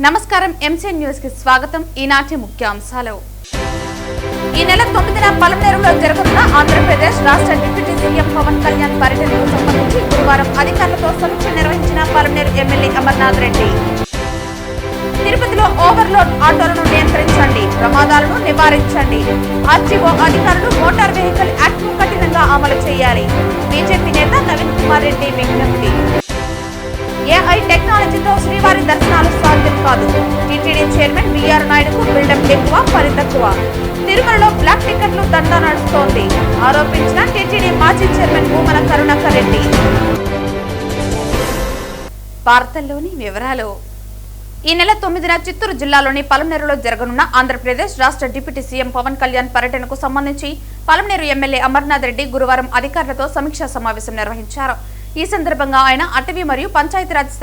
నమస్కారం MCN news కి స్వాగతం. ఈనాటి ముఖ్యాంశాలు. ఈ నెల 9న పలమనేరులో జరగనున్న ఆంధ్రప్రదేశ్ రాష్ట్ర డిప్యూటీ సీఎం పవన్ కళ్యాణ్ పర్యటనకు సంబంధించి గురువారం అధికారులతో సమీక్ష నిర్వహించిన పలమనేరు ఎమ్మెల్యే అమర్నాథ్ రెడ్డి. తిరుపతిలో ఓవర్లోడ్ ఆటోలను నియంత్రించండి, ప్రమాదాలను నివారించండి. ఆర్టీఓ అధికారులు మోటార్ వెహికల్ యాక్ట్ ను కఠినంగా అమలు చేయాలి. బీజేపీ నేత నవీన్ కుమార్ రెడ్డి విజ్ఞప్తి. ఏఐ టెక్నాలజీతో శ్రీవారి దర్శనాలు సాధ్యం కాదు. టీటీడీ చైర్మన్ వీఆర్ నాయుడుకు బిల్డప్ ఎక్కువ, పని తక్కువ. తిరుమలలో బ్లాక్ టికెట్లు దందా నడుస్తోంది ఆరోపించిన టీటీడీ మాజీ చైర్మన్ భూమన కరుణాకర్ రెడ్డి. వార్తల్లోని వివరాలు. ఈ నెల 9న చిత్తూరు జిల్లాలోని పలమనేరులో జరగనున్న ఆంధ్రప్రదేశ్ రాష్ట్ర డిప్యూటీ సీఎం పవన్ కళ్యాణ్ పర్యటనకు సంబంధించి పలమనేరు ఎమ్మెల్యే అమర్నాథ్ రెడ్డి గురువారం అధికారులతో సమీక్షా సమావేశం నిర్వహించారు. ఈ సందర్భంగా ఆయన అటవీ మరియు పంచాయతీరాజ్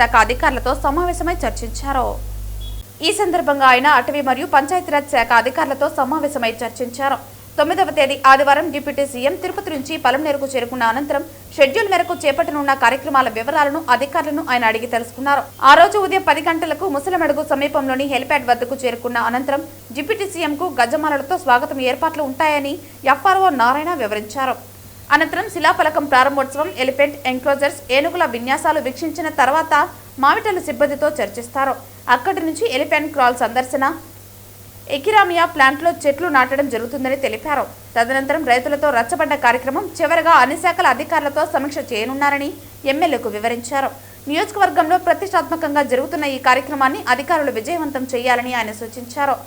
శాఖ అధికారులతో సమావేశమై చర్చించారు. 9వ తేదీ ఆదివారం డిప్యూటీ సీఎం తిరుపతి నుంచి పలమనేరుకు చేరుకున్న అనంతరం షెడ్యూల్ మేరకు చేపట్టనున్న కార్యక్రమాల వివరాలను అధికారులను ఆయన అడిగి తెలుసుకున్నారు. ఆ రోజు ఉదయం 10 గంటలకు ముసలమడుగు సమీపంలోని హెలిప్యాడ్ వద్దకు చేరుకున్న అనంతరం డిప్యూటీ సీఎంకు గజమాలలతో స్వాగతం ఏర్పాట్లు ఉంటాయని ఎఫ్ఆర్ఓ నారాయణ వివరించారు. అనంతరం శిలాఫలకం ప్రారంభోత్సవం, ఎలిఫెంట్ ఎంక్లోజర్స్, ఏనుగుల విన్యాసాలు వీక్షించిన తర్వాత మావిటలు సిబ్బందితో చర్చిస్తారు. అక్కడి నుంచి ఎలిఫెంట్ క్రాల్ సందర్శన, ఎకిరామియా ప్లాంట్లో చెట్లు నాటడం జరుగుతుందని తెలిపారు. తదనంతరం రైతులతో రచ్చబండ కార్యక్రమం, చివరగా అన్ని శాఖల అధికారులతో సమీక్ష చేయనున్నారని ఎమ్మెల్యేకు వివరించారు. నియోజకవర్గంలో ప్రతిష్టాత్మకంగా జరుగుతున్న ఈ కార్యక్రమాన్ని అధికారులు విజయవంతం చేయాలని ఆయన సూచించారు.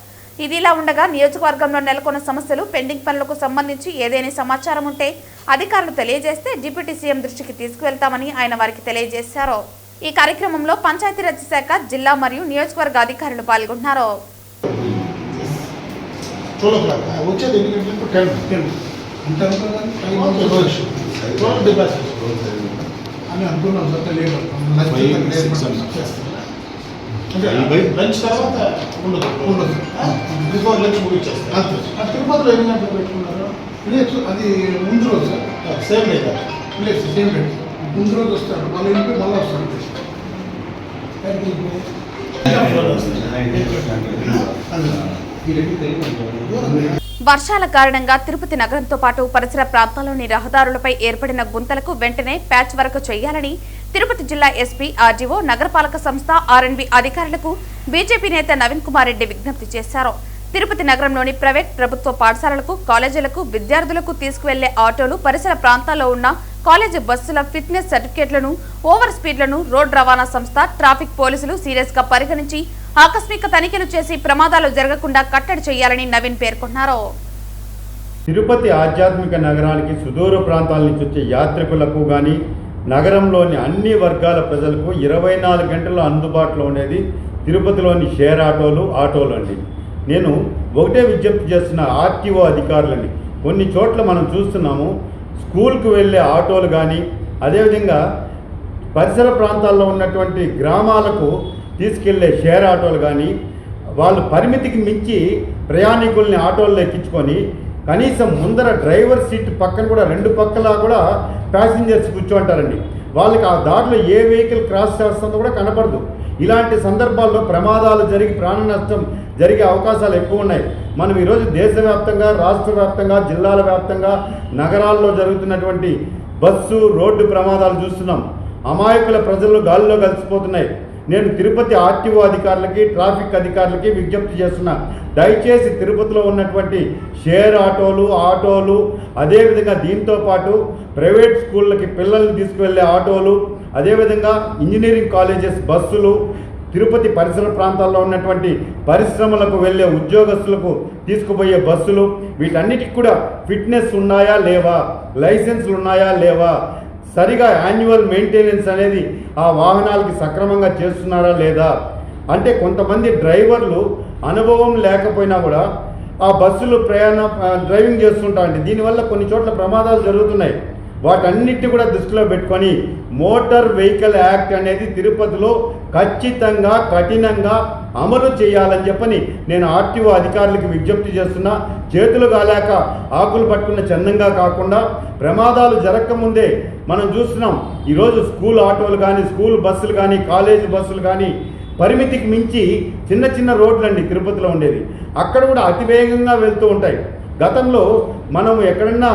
ఇదిలా ఉండగా నియోజకవర్గంలో నెలకొన్న సమస్యలు, పెండింగ్ పనులకు సంబంధించి ఏదైనా సమాచారం ఉంటే అధికారులు తెలియజేస్తే డిప్యూటీ సీఎం దృష్టికి తీసుకువెళ్తామని ఆయన వారికి తెలియజేశారు. ఈ కార్యక్రమంలో పంచాయతీరాజ్ శాఖ, జిల్లా మరియు నియోజకవర్గ అధికారులు పాల్గొన్నారు. తిరుపతిలో ఎన్ని గంటలు పెట్టుకున్నారు? అది ముందు రోజు సేమ్ లేదా? లేదు, సేమ్ రేట్. ముందు రోజు వస్తారు, మళ్ళీ ఇంటికి మళ్ళీ వస్తారు. వర్షాల కారణంగా తిరుపతి నగరంతో పాటు పరిసర ప్రాంతాల్లోని రహదారులపై ఏర్పడిన గుంతలకు వెంటనే ప్యాచ్ వర్క్ చేయాలని తిరుపతి జిల్లా ఎస్పీ, ఆర్డీఓ, నగరపాలక సంస్థ, ఆర్ఎండ్బి అధికారులకు బీజేపీ నేత నవీన్ కుమార్ రెడ్డి విజ్ఞప్తి చేశారు. తిరుపతి నగరంలోని ప్రైవేట్, ప్రభుత్వ పాఠశాలలకు, కాలేజీలకు విద్యార్థులకు తీసుకువెళ్లే ఆటోలు, పరిసర ప్రాంతాల్లో ఉన్న కాలేజీ బస్సుల ఫిట్నెస్ సర్టిఫికేట్లను, ఓవర్ స్పీడ్లను రోడ్డు రవాణా సంస్థ, ట్రాఫిక్ పోలీసులు సీరియస్ గా పరిగణించి ఆకస్మిక తనిఖీలు చేసి ప్రమాదాలు జరగకుండా కట్టడి చేయాలని నవీన్ పేర్కొన్నారు. తిరుపతి ఆధ్యాత్మిక నగరానికి సుదూర ప్రాంతాల నుంచి వచ్చే యాత్రికులకు కానీ నగరంలోని అన్ని వర్గాల ప్రజలకు 24 గంటలు అందుబాటులో ఉండేది తిరుపతిలోని షేర్ ఆటోలు అండి. నేను ఒకటే విజ్ఞప్తి చేస్తున్న ఆర్టీఓ అధికారులని, కొన్ని చోట్ల మనం చూస్తున్నాము స్కూల్కు వెళ్ళే ఆటోలు కానీ, అదేవిధంగా పరిసర ప్రాంతాల్లో ఉన్నటువంటి గ్రామాలకు తీసుకెళ్లే షేర్ ఆటోలు కానీ, వాళ్ళు పరిమితికి మించి ప్రయాణికుల్ని ఆటోల్లో ఎక్కించుకొని కనీసం ముందర డ్రైవర్ సీట్ పక్కన కూడా 2 పక్కలా కూడా ప్యాసింజర్స్ కూర్చోంటారండి. వాళ్ళకి ఆ దారిలో ఏ వెహికల్ క్రాస్ చేస్తుందో కూడా కనపడదు. ఇలాంటి సందర్భాల్లో ప్రమాదాలు జరిగి ప్రాణ నష్టం జరిగే అవకాశాలు ఎక్కువ ఉన్నాయి. మనం ఈరోజు దేశవ్యాప్తంగా, రాష్ట్ర వ్యాప్తంగా, జిల్లాల వ్యాప్తంగా, నగరాల్లో జరుగుతున్నటువంటి బస్సు, రోడ్డు ప్రమాదాలు చూస్తున్నాం. అమాయకుల ప్రజలు గాలిలో కలిసిపోతున్నాయి. నేను తిరుపతి ఆర్టీఓ అధికారులకి, ట్రాఫిక్ అధికారులకి విజ్ఞప్తి చేస్తున్నా, దయచేసి తిరుపతిలో ఉన్నటువంటి షేర్ ఆటోలు, అదేవిధంగా దీంతో పాటు ప్రైవేట్ స్కూళ్ళకి పిల్లల్ని తీసుకువెళ్ళే ఆటోలు, అదేవిధంగా ఇంజనీరింగ్ కాలేజెస్ బస్సులు, తిరుపతి పరిసర ప్రాంతాల్లో ఉన్నటువంటి పరిశ్రమలకు వెళ్ళే ఉద్యోగస్తులకు తీసుకుపోయే బస్సులు, వీటన్నిటికి కూడా ఫిట్నెస్ ఉన్నాయా లేవా, లైసెన్స్లు ఉన్నాయా లేవా, సరిగా యాన్యువల్ మెయింటెనెన్స్ అనేది ఆ వాహనాలకి సక్రమంగా చేస్తున్నారా లేదా. అంటే కొంతమంది డ్రైవర్లు అనుభవం లేకపోయినా కూడా ఆ బస్సులు డ్రైవింగ్ చేస్తుంటారండి. దీనివల్ల కొన్ని చోట్ల ప్రమాదాలు జరుగుతున్నాయి. వాటన్నిటి కూడా దృష్టిలో పెట్టుకొని మోటార్ వెహికల్ యాక్ట్ అనేది తిరుపతిలో ఖచ్చితంగా కఠినంగా అమలు చేయాలని చెప్పని నేను ఆర్టీఓ అధికారులకు విజ్ఞప్తి చేస్తున్నా. చేతులు కాలేక ఆకులు పట్టుకున్న చందంగా కాకుండా ప్రమాదాలు జరగకముందే మనం చూస్తున్నాం. ఈరోజు స్కూల్ ఆటోలు కానీ, స్కూల్ బస్సులు కానీ, కాలేజీ బస్సులు కానీ పరిమితికి మించి చిన్న చిన్న రోడ్లండి తిరుపతిలో ఉండేది. అక్కడ కూడా అతివేగంగా వెళ్తూ ఉంటాయి. గతంలో మనం ఎక్కడన్నా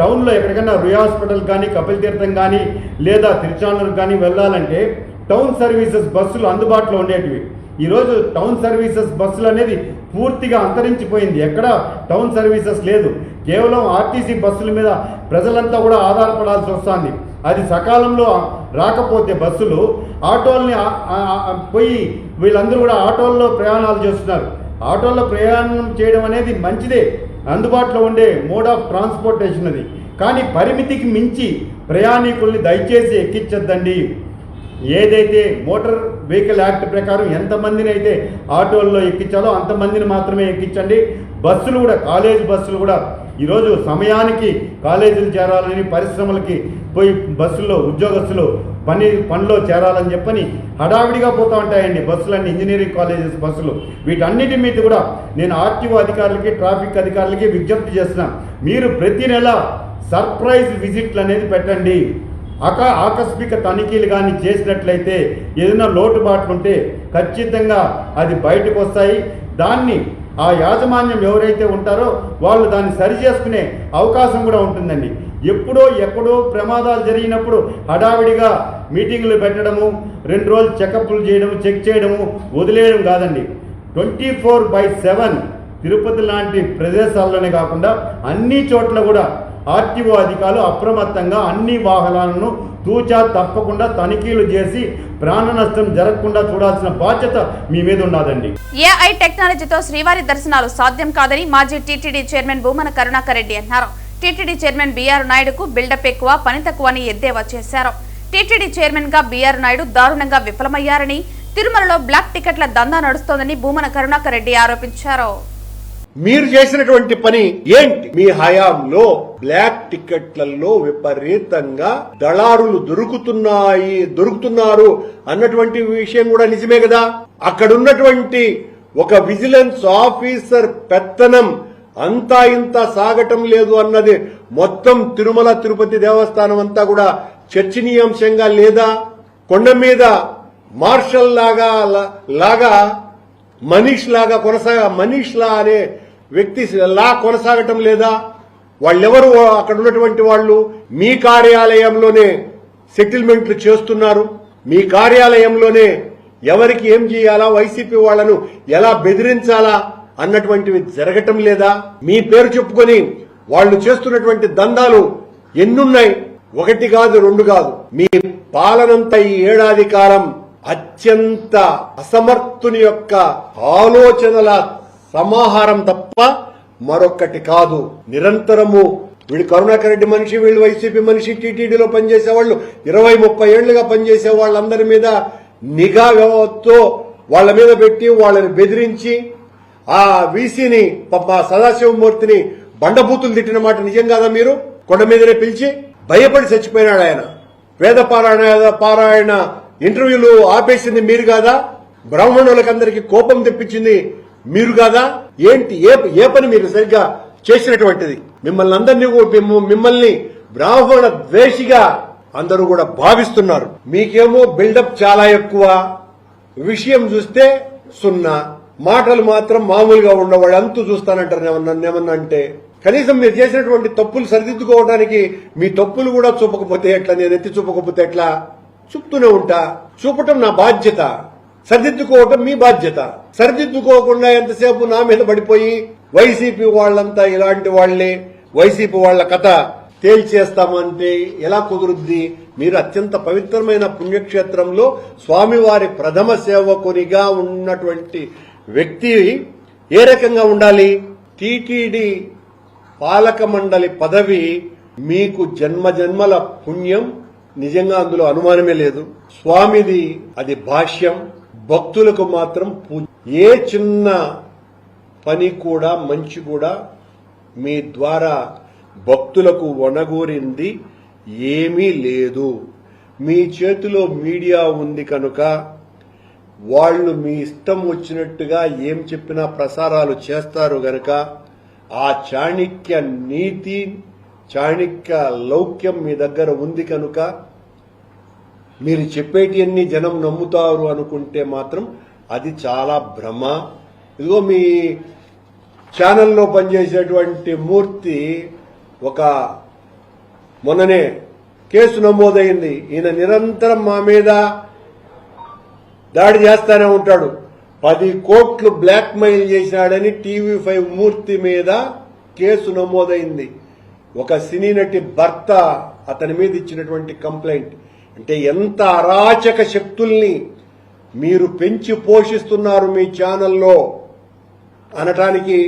టౌన్లో ఎక్కడికన్నా రుయ్ హాస్పిటల్ కానీ, కపిల్ తీర్థం కానీ, లేదా తిరుచానూరు కానీ వెళ్ళాలంటే టౌన్ సర్వీసెస్ బస్సులు అందుబాటులో ఉండేటివి. ఈరోజు టౌన్ సర్వీసెస్ బస్సులు అనేది పూర్తిగా అంతరించిపోయింది. ఎక్కడ టౌన్ సర్వీసెస్ లేదు. కేవలం ఆర్టీసీ బస్సుల మీద ప్రజలంతా కూడా ఆధారపడాల్సి వస్తుంది. అది సకాలంలో రాకపోతే బస్సులు ఆటోల్ని పోయి వీళ్ళందరూ కూడా ఆటోల్లో ప్రయాణాలు చేస్తున్నారు. ఆటోల్లో ప్రయాణం చేయడం అనేది మంచిదే, అందుబాటులో ఉండే మోడ్ ఆఫ్ ట్రాన్స్పోర్టేషన్ అది. కానీ పరిమితికి మించి ప్రయాణికుల్ని దయచేసి ఎక్కించొద్దండి. ఏదైతే మోటార్ వెహికల్ యాక్ట్ ప్రకారం ఎంతమందిని అయితే ఆటోల్లో ఎక్కించాలో అంతమందిని మాత్రమే ఎక్కించండి. బస్సులు కూడా, కాలేజ్ బస్సులు కూడా ఈరోజు సమయానికి కాలేజీలు చేరాలని, పరిశ్రమలకి పోయి బస్సుల్లో ఉద్యోగస్తులు పనిలో చేరాలని చెప్పని హడావిడిగా పోతూ ఉంటాయండి బస్సులన్నీ, ఇంజనీరింగ్ కాలేజెస్ బస్సులు. వీటన్నిటి మీద కూడా నేను ఆర్టీఓ అధికారులకి, ట్రాఫిక్ అధికారులకి విజ్ఞప్తి చేస్తున్నాను. మీరు ప్రతి నెల సర్ప్రైజ్ విజిట్లు అనేది పెట్టండి. ఆకస్మిక తనిఖీలు కానీ చేసినట్లయితే ఏదైనా లోటుబాట్లు ఉంటే ఖచ్చితంగా అది బయటకు వస్తాయి. దాన్ని ఆ యాజమాన్యం ఎవరైతే ఉంటారో వాళ్ళు దాన్ని సరి చేసుకునే అవకాశం కూడా ఉంటుందండి. ఎప్పుడో ఎక్కడో ప్రమాదాలు జరిగినప్పుడు హడావిడిగా మీటింగులు పెట్టడము, 2 రోజులు చెకప్లు చేయడము, చెక్ చేయడము, వదిలేయడం కాదండి. 24/7 తిరుపతి లాంటి ప్రదేశాల్లోనే కాకుండా అన్ని చోట్ల కూడా ఆర్టీఓ అధికారులు అప్రమత్తంగా అన్ని వాహనాలను తూచా తప్పకుండా తనిఖీలు చేసి ప్రాణ నష్టం జరగకుండా చూడాల్సిన బాధ్యత మీ మీద ఉన్నదండి. ఏఐ టెక్నాలజీతో శ్రీవారి దర్శనాలు సాధ్యం కాదని మాజీ టీటీడీ చైర్మన్ భూమన కరుణాకర్ రెడ్డి అన్నారు. టీటీడీ చైర్మన్ బీఆర్ నాయుడుకు బిల్డప్ ఎక్కువ, పని తక్కువ అని ఎద్దేవా చేశారు. టీటీడీ చైర్మన్ గా బీఆర్ నాయుడు దారుణంగా విఫలమయ్యారని, తిరుమలలో బ్లాక్ టికెట్ల దందా నడుస్తోందని భూమన కరుణాకర్ రెడ్డి ఆరోపించారు. మీరు చేసినటువంటి పని ఏంటి? మీ హయాంలో బ్లాక్ టికెట్లలో విపరీతంగా దళారులు దొరుకుతున్నారు అన్నటువంటి విషయం కూడా నిజమే కదా. అక్కడున్నటువంటి ఒక విజిలెన్స్ ఆఫీసర్ పెత్తనం అంతా ఇంత సాగటం లేదు అన్నది మొత్తం తిరుమల తిరుపతి దేవస్థానం అంతా కూడా చర్చనీయాంశంగా లేదా? కొండ మీద మార్షల్ లాగా మనీష్ లా అనే వ్యక్తి లా కొనసాగటం లేదా? వాళ్ళెవరు? అక్కడ ఉన్నటువంటి వాళ్ళు మీ కార్యాలయంలోనే సెటిల్మెంట్లు చేస్తున్నారు. మీ కార్యాలయంలోనే ఎవరికి ఏం చేయాలా, వైసీపీ వాళ్లను ఎలా బెదిరించాలా అన్నటువంటివి జరగటం లేదా? మీ పేరు చెప్పుకొని వాళ్ళు చేస్తున్నటువంటి దందాలు ఎన్నున్నాయి? 1 కాదు 2 కాదు. మీ పాలనంతా ఈ ఏడాది కాలం అత్యంత అసమర్థుని యొక్క ఆలోచనల సమాహారం తప్ప మరొక్కటి కాదు. నిరంతరము వీళ్ళు కరుణాకర్ రెడ్డి మనిషి, వీళ్ళు వైసీపీ మనిషి, టీటీడీలో పనిచేసే వాళ్ళు 20-30 ఏళ్లుగా పనిచేసే వాళ్ళందరి మీద నిఘా వ్యవస్థతో వాళ్ళ మీద పెట్టి వాళ్ళని బెదిరించి ఆ వీసీని సదాశివమూర్తిని బండబూతులు తిట్టిన మాట నిజం కాదా? మీరు కొండ మీదనే పిలిచి భయపడి చచ్చిపోయినాడు ఆయన. వేద పారాయణ ఇంటర్వ్యూలు ఆపేసింది మీరు కాదా? బ్రాహ్మణులకందరికీ కోపం తెప్పించింది మీరు కాదా? ఏంటి ఏ పని మీరు సరిగ్గా చేసినటువంటిది? మిమ్మల్ని బ్రాహ్మణ ద్వేషిగా అందరూ కూడా భావిస్తున్నారు. మీకేమో బిల్డప్ చాలా ఎక్కువ, విషయం చూస్తే 0, మాటలు మాత్రం మామూలుగా ఉండవాడు. అంతూ చూస్తానంటారు ఏమన్నా అంటే. కనీసం మీరు చేసినటువంటి తప్పులు సరిదిద్దుకోవడానికి మీ తప్పులు కూడా చూపకపోతే ఎట్లా? నేను ఎత్తి చూపకపోతే ఎట్లా? చూపుతూనే ఉంటా. చూపటం నా బాధ్యత, సరిదిద్దుకోవటం మీ బాధ్యత. సరిదిద్దుకోకుండా ఎంతసేపు నా మీద పడిపోయి వైసీపీ వాళ్లంతా ఇలాంటి వాళ్లే, వైసీపీ వాళ్ల కథ తేల్చేస్తామంటే ఎలా కుదురుద్ది? మీరు అత్యంత పవిత్రమైన పుణ్యక్షేత్రంలో స్వామివారి ప్రథమ సేవకునిగా ఉన్నటువంటి వ్యక్తి ఏ రకంగా ఉండాలి? టీటీడీ పాలక మండలి పదవి మీకు జన్మజన్మల పుణ్యం, నిజంగా అందులో అనుమానమే లేదు. స్వామిది అది భాష్యం, భక్తులకు మాత్రం పూజ. ఏ చిన్న పని కూడా మంచి కూడా మీ ద్వారా భక్తులకు వనగూరింది ఏమీ లేదు. మీ చేతిలో మీడియా ఉంది కనుక వాళ్ళు మీ ఇష్టం వచ్చినట్టుగా ఏం చెప్పినా ప్రసారాలు చేస్తారు గనక ఆ చాణక్య నీతి, చాణక్య లౌక్యం మీ దగ్గర ఉంది కనుక మీరు చెప్పేటివన్నీ జనం నమ్ముతారు అనుకుంటే మాత్రం అది చాలా భ్రమ. ఇదిగో మీ ఛానల్లో పనిచేసేటువంటి మూర్తి మొన్ననే కేసు నమోదైంది. ఈయన నిరంతరం మా మీద దాడి చేస్తానే ఉంటాడు. 10 కోట్లు బ్లాక్ మెయిల్ చేశాడని TV5 మూర్తి మీద కేసు నమోదైంది. ఒక సినీ నటి భర్త అతని మీద ఇచ్చినటువంటి కంప్లైంట్. అంటే ఎంత అరాచక శక్తుల్ని మీరు పెంచి పోషిస్తున్నారు మీ ఛానల్లో అనటానికి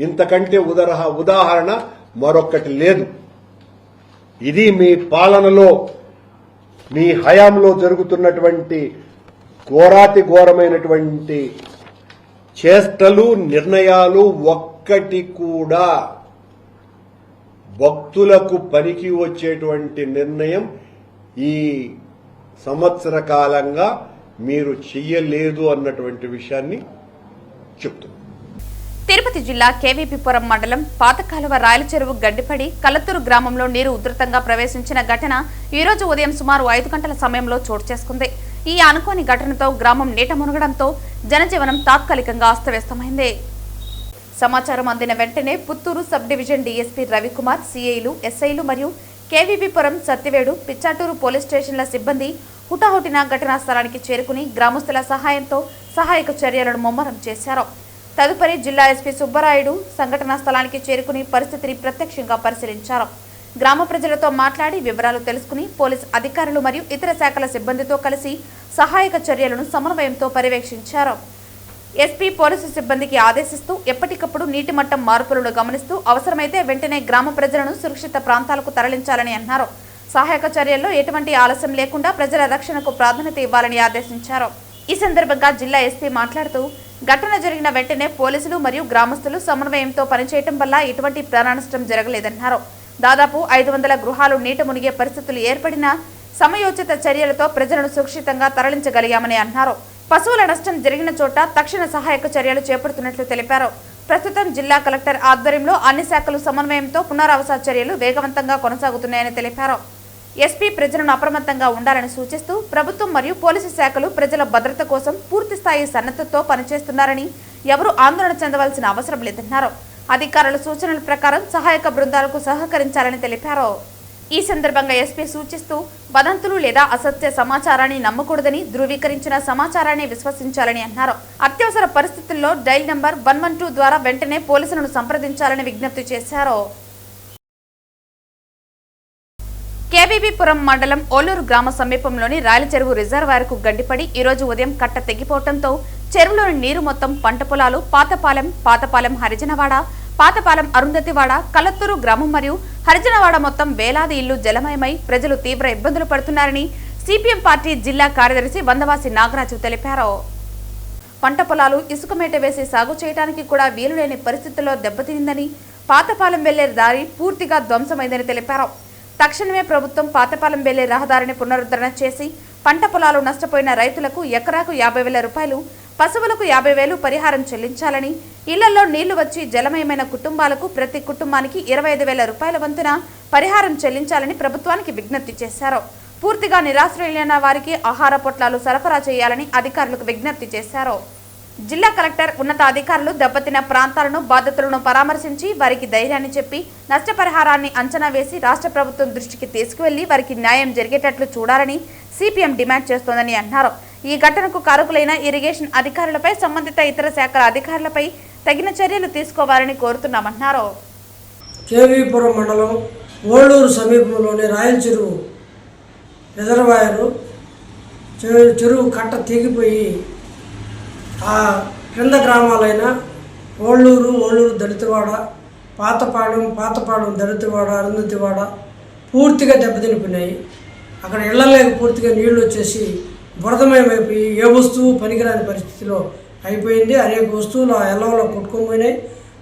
ఇంతకంటే ఉదాహరణ మరొక్కటి లేదు. ఇది మీ పాలనలో, మీ హయాంలో జరుగుతున్నటువంటి ఘోరాతి ఘోరమైనటువంటి చేష్టలు, నిర్ణయాలు. ఒక్కటి కూడా భక్తులకు పనికి వచ్చేటువంటి నిర్ణయం ఈ సంవత్సర కాలంగా మీరు చెయ్యలేదు అన్నటువంటి విషయాన్ని చెప్తున్నాను. తిరుపతి జిల్లా కేవీపీపురం మండలం పాతకాలువ రాయల చెరువు గడ్డిపడి కలత్తూరు గ్రామంలో నీరు ఉధృతంగా ప్రవేశించిన ఘటన ఈ రోజు ఉదయం సుమారు 5 గంటల సమయంలో చోటు చేసుకుంది. ఈ అనుకోని ఘటనతో గ్రామం నీట మునగడంతో జనజీవనం తాత్కాలికంగా అస్తవ్యస్తమైంది. సమాచారం అందిన వెంటనే Puttur sub division DSP Ravikumar, సీఐలు, ఎస్ఐలు మరియు కేవీపీపురం, సత్యవేడు, పిచ్చాటూరు పోలీస్ స్టేషన్ల సిబ్బంది హుటాహుటిన ఘటనా స్థలానికి చేరుకుని గ్రామస్తుల సహాయంతో సహాయక చర్యలను ముమ్మరం చేశారు. తదుపరి జిల్లా ఎస్పీ సుబ్బరాయుడు సంఘటనా స్థలానికి చేరుకుని పరిస్థితిని ప్రత్యక్షంగా పరిశీలించారు. గ్రామ ప్రజలతో మాట్లాడి వివరాలు తెలుసుకుని పోలీస్ అధికారులు మరియు ఇతర శాఖల సిబ్బందితో కలిసి సహాయక చర్యలను సమన్వయంతో పర్యవేక్షించారు. ఎస్పీ పోలీసు సిబ్బందికి ఆదేశిస్తూ ఎప్పటికప్పుడు నీటి మట్టం మార్పులను గమనిస్తూ అవసరమైతే వెంటనే గ్రామ ప్రజలను సురక్షిత ప్రాంతాలకు తరలించాలని అన్నారు. సహాయక చర్యల్లో ఎటువంటి ఆలస్యం లేకుండా ప్రజల రక్షణకు ప్రాధాన్యత ఇవ్వాలని ఆదేశించారు. ఈ సందర్భంగా జిల్లా ఎస్పీ మాట్లాడుతూ ఘటన జరిగిన వెంటనే పోలీసులు మరియు గ్రామస్తులు సమన్వయంతో పనిచేయడం వల్ల ఎటువంటి ప్రాణనష్టం జరగలేదన్నారు. దాదాపు 500 గృహాలు నీట మునిగే పరిస్థితులు ఏర్పడినా సమయోచిత చర్యలతో ప్రజలను సురక్షితంగా తరలించగలిగామని అన్నారు. పశువుల నష్టం జరిగిన చోట తక్షణ సహాయక చర్యలు చేపడుతున్నట్లు తెలిపారు. ప్రస్తుతం జిల్లా కలెక్టర్ ఆధ్వర్యంలో అన్ని శాఖలు సమన్వయంతో పునరావాస చర్యలు వేగవంతంగా కొనసాగుతున్నాయని తెలిపారు. ఎస్పీ ప్రజలను అప్రమత్తంగా ఉండాలని సూచిస్తూ ప్రభుత్వం మరియు పోలీసు శాఖలు ప్రజల భద్రత కోసం పూర్తిస్థాయి సన్నద్ధతో పనిచేస్తున్నారని, ఎవరూ ఆందోళన చెందవలసిన అవసరం లేదన్నారు. అధికారుల సూచనల ప్రకారం సహాయక బృందాలకు సహకరించాలని తెలిపారు. ఈ సందర్భంగా ఎస్పీ సూచిస్తూ వదంతులు లేదా అసత్య సమాచారాన్ని నమ్మకూడదని, ధృవీకరించిన సమాచారాన్ని విశ్వసించాలని అన్నారు. అత్యవసర పరిస్థితుల్లో డైల్ నంబర్ 112 ద్వారా వెంటనే పోలీసులను సంప్రదించాలని విజ్ఞప్తి చేశారు. కేవీపీపురం మండలం ఓలూరు గ్రామ సమీపంలోని రాయల చెరువు రిజర్వాయర్కు గడ్డిపడి ఈ రోజు ఉదయం కట్ట తెగిపోవడంతో చెరువులోని నీరు మొత్తం పంట పొలాలు పాతపాలెం హరిజనవాడ, పాతపాలెం అరుంధతివాడ, కలత్తూరు గ్రామం మరియు హరిజనవాడ మొత్తం వేలాది ఇళ్లు జలమయమై ప్రజలు తీవ్ర ఇబ్బందులు పడుతున్నారని సిపిఎం పార్టీ జిల్లా కార్యదర్శి వందవాసి నాగరాజు తెలిపారు. పంట పొలాలు ఇసుక మేట వేసి సాగు చేయడానికి కూడా వీలులేని పరిస్థితుల్లో దెబ్బతిందని, పాతపాలెం వెళ్లే దారి పూర్తిగా ధ్వంసమైందని తెలిపారు. తక్షణమే ప్రభుత్వం పాతపాలెం వెళ్లే రహదారిని పునరుద్ధరణ చేసి పంట పొలాలు నష్టపోయిన రైతులకు ఎకరాకు 50,000 రూపాయలు, పశువులకు 50,000 పరిహారం చెల్లించాలని, ఇళ్లలో నీళ్లు వచ్చి జలమయమైన కుటుంబాలకు ప్రతి కుటుంబానికి 25,000 రూపాయల వంతున పరిహారం చెల్లించాలని ప్రభుత్వానికి విజ్ఞప్తి చేశారు. పూర్తిగా నిరాశ్రయులైన వారికి ఆహార పొట్లాలు సరఫరా చేయాలని అధికారులకు విజ్ఞప్తి చేశారు. జిల్లా కలెక్టర్ ఉన్నతాధికారులు దెబ్బతిన్న ప్రాంతాలను, బాధితులను పరామర్శించి వారికి ధైర్యాన్ని చెప్పి నష్టపరిహారాన్ని అంచనా వేసి రాష్ట్ర ప్రభుత్వం దృష్టికి తీసుకువెళ్లి వారికి న్యాయం జరిగేటట్లు చూడాలని సిపిఎం డిమాండ్ చేస్తోందని అన్నారు. ఈ ఘటనకు కారకులైన ఇరిగేషన్ అధికారులపై, సంబంధిత ఇతర శాఖల అధికారులపై తగిన చర్యలు తీసుకోవాలని కోరుతున్నామన్నారు. కేవీపురం మండలం ఓళ్ళూరు సమీపంలోని రాయల చెరువు రిజర్వాయరు చెరువు కట్ట తెగిపోయి ఆ క్రింద గ్రామాలైన ఓళ్ళూరు దళితవాడ, పాతపాలెం దళితవాడ, అరుంధతివాడ పూర్తిగా దెబ్బతినిపోయినాయి. అక్కడ ఇళ్లలేక పూర్తిగా నీళ్లు వచ్చేసి బురదమయమైపోయి ఏ వస్తువు పనికిరాని పరిస్థితిలో అయిపోయింది. అనేక వస్తువులు ఆ ఎల్లంలో కొట్టుకుపోయినాయి.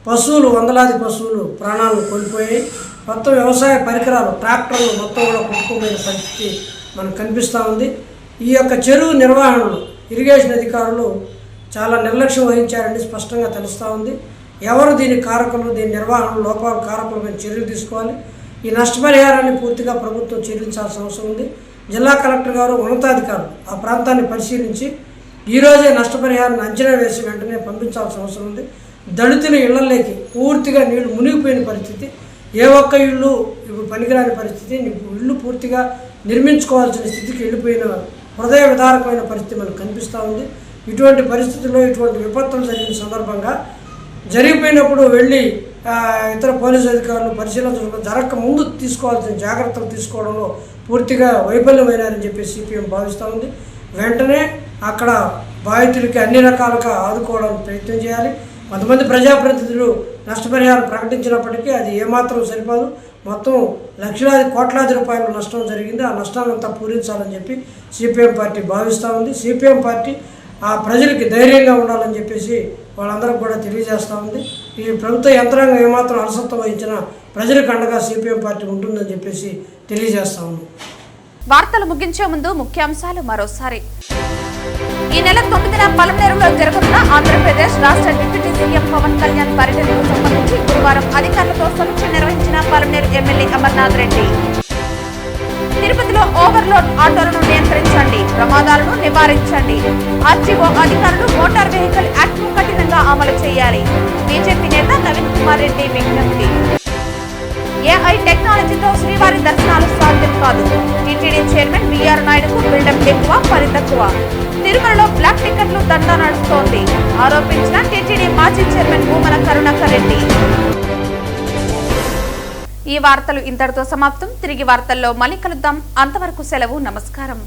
పశువులు, వందలాది పశువులు ప్రాణాలను కోల్పోయాయి. మొత్తం వ్యవసాయ పరికరాలు, ట్రాక్టర్లు మొత్తం కూడా కొట్టుకుపోయిన పరిస్థితి మనకు కనిపిస్తూ ఉంది. ఈ యొక్క చెరువు నిర్వహణలో ఇరిగేషన్ అధికారులు చాలా నిర్లక్ష్యం వహించారని స్పష్టంగా తెలుస్తూ ఉంది. ఎవరు దీని కారకులు, దీని నిర్వహణ లోపాల కారకుల మీద చర్యలు తీసుకోవాలి. ఈ నష్టపరిహారాన్ని పూర్తిగా ప్రభుత్వం చెల్లించాల్సిన అవసరం ఉంది. జిల్లా కలెక్టర్ గారు, ఉన్నతాధికారులు ఆ ప్రాంతాన్ని పరిశీలించి ఈరోజే నష్టపరిహారాన్ని అంచనా వేసి వెంటనే పంపించాల్సిన అవసరం ఉంది. దళితుల ఇళ్లలోకి పూర్తిగా నీళ్లు మునిగిపోయిన పరిస్థితి, ఏ ఒక్క ఇల్లు ఇప్పుడు పనికిరాని పరిస్థితి, ఇల్లు పూర్తిగా నిర్మించుకోవాల్సిన స్థితికి వెళ్ళిపోయిన హృదయ విదారకమైన పరిస్థితి మనకు కనిపిస్తూ ఉంది. ఇటువంటి పరిస్థితుల్లో ఇటువంటి విపత్తులు జరిగిన సందర్భంగా జరిగిపోయినప్పుడు వెళ్ళి ఇతర పోలీసు అధికారులు పరిశీలించడంలో జరగక ముందు తీసుకోవాల్సిన జాగ్రత్తలు తీసుకోవడంలో పూర్తిగా వైఫల్యమైనారని చెప్పి సిపిఎం భావిస్తూ ఉంది. వెంటనే అక్కడ బాధితులకి అన్ని రకాలుగా ఆదుకోవడానికి ప్రయత్నం చేయాలి. కొంతమంది ప్రజాప్రతినిధులు నష్టపరిహారం ప్రకటించినప్పటికీ అది ఏమాత్రం సరిపోదు. మొత్తం లక్షలాది కోట్లాది రూపాయల నష్టం జరిగింది. ఆ నష్టాన్ని అంతా పూరించాలని చెప్పి సిపిఎం పార్టీ భావిస్తూ ఉంది. సిపిఎం పార్టీ ఆ ప్రజలకి ధైర్యంగా ఉండాలని చెప్పేసి వాళ్ళందరికీ కూడా తెలియజేస్తూ ఉంది. ఈ ప్రభుత్వ యంత్రాంగం ఏమాత్రం అలసత్వం వహించినా ప్రజలకు అండగా సిపిఎం పార్టీ ఉంటుందని చెప్పేసి తెలియజేస్తా ఉంది. వార్తలు ముగించే ముందు ముఖ్యాంశాలు మరోసారి. ఈ నెల 9న పలమనేరులో జరగనున్న ఆంధ్రప్రదేశ్ రాష్ట్ర డిప్యూటీ సీఎం పవన్ కళ్యాణ్ పర్యటనకు సంబంధించి గురువారం అధికారులతో సమీక్ష నిర్వహించిన పలమనేరు ఎమ్మెల్యే అమర్నాథ్ రెడ్డి. తిరుపతిలో ఓవర్లోడ్ ఆటోలను నియంత్రించండి, ప్రమాదాలను నివారించండి. ఆర్టీఓ అధికారులు మోటార్ వెహికల్ యాక్ట్ ను కఠినంగా అమలు చేయాలి. బీజేపీ నేత నవీన్ కుమార్ రెడ్డి విజ్ఞప్తి. ఏఐ టెక్నాలజీతో శ్రీవారి దర్శనాలు సాధ్యం కాదు. టీటీడీ చైర్మన్ వీఆర్ నాయుడుకు బిల్డప్ ఎక్కువ, పని తక్కువ. తిరుమలలో బ్లాక్ టికెట్లు దందా నడుస్తోంది ఆరోపించిన టీటీడీ మాజీ చైర్మన్ భూమన కరుణాకర్ రెడ్డి. ఈ వార్తలు ఇంతటితో సమాప్తం. తిరిగి వార్తల్లో మళ్ళీ కలుద్దాం. అంతవరకు సెలవు. నమస్కారం.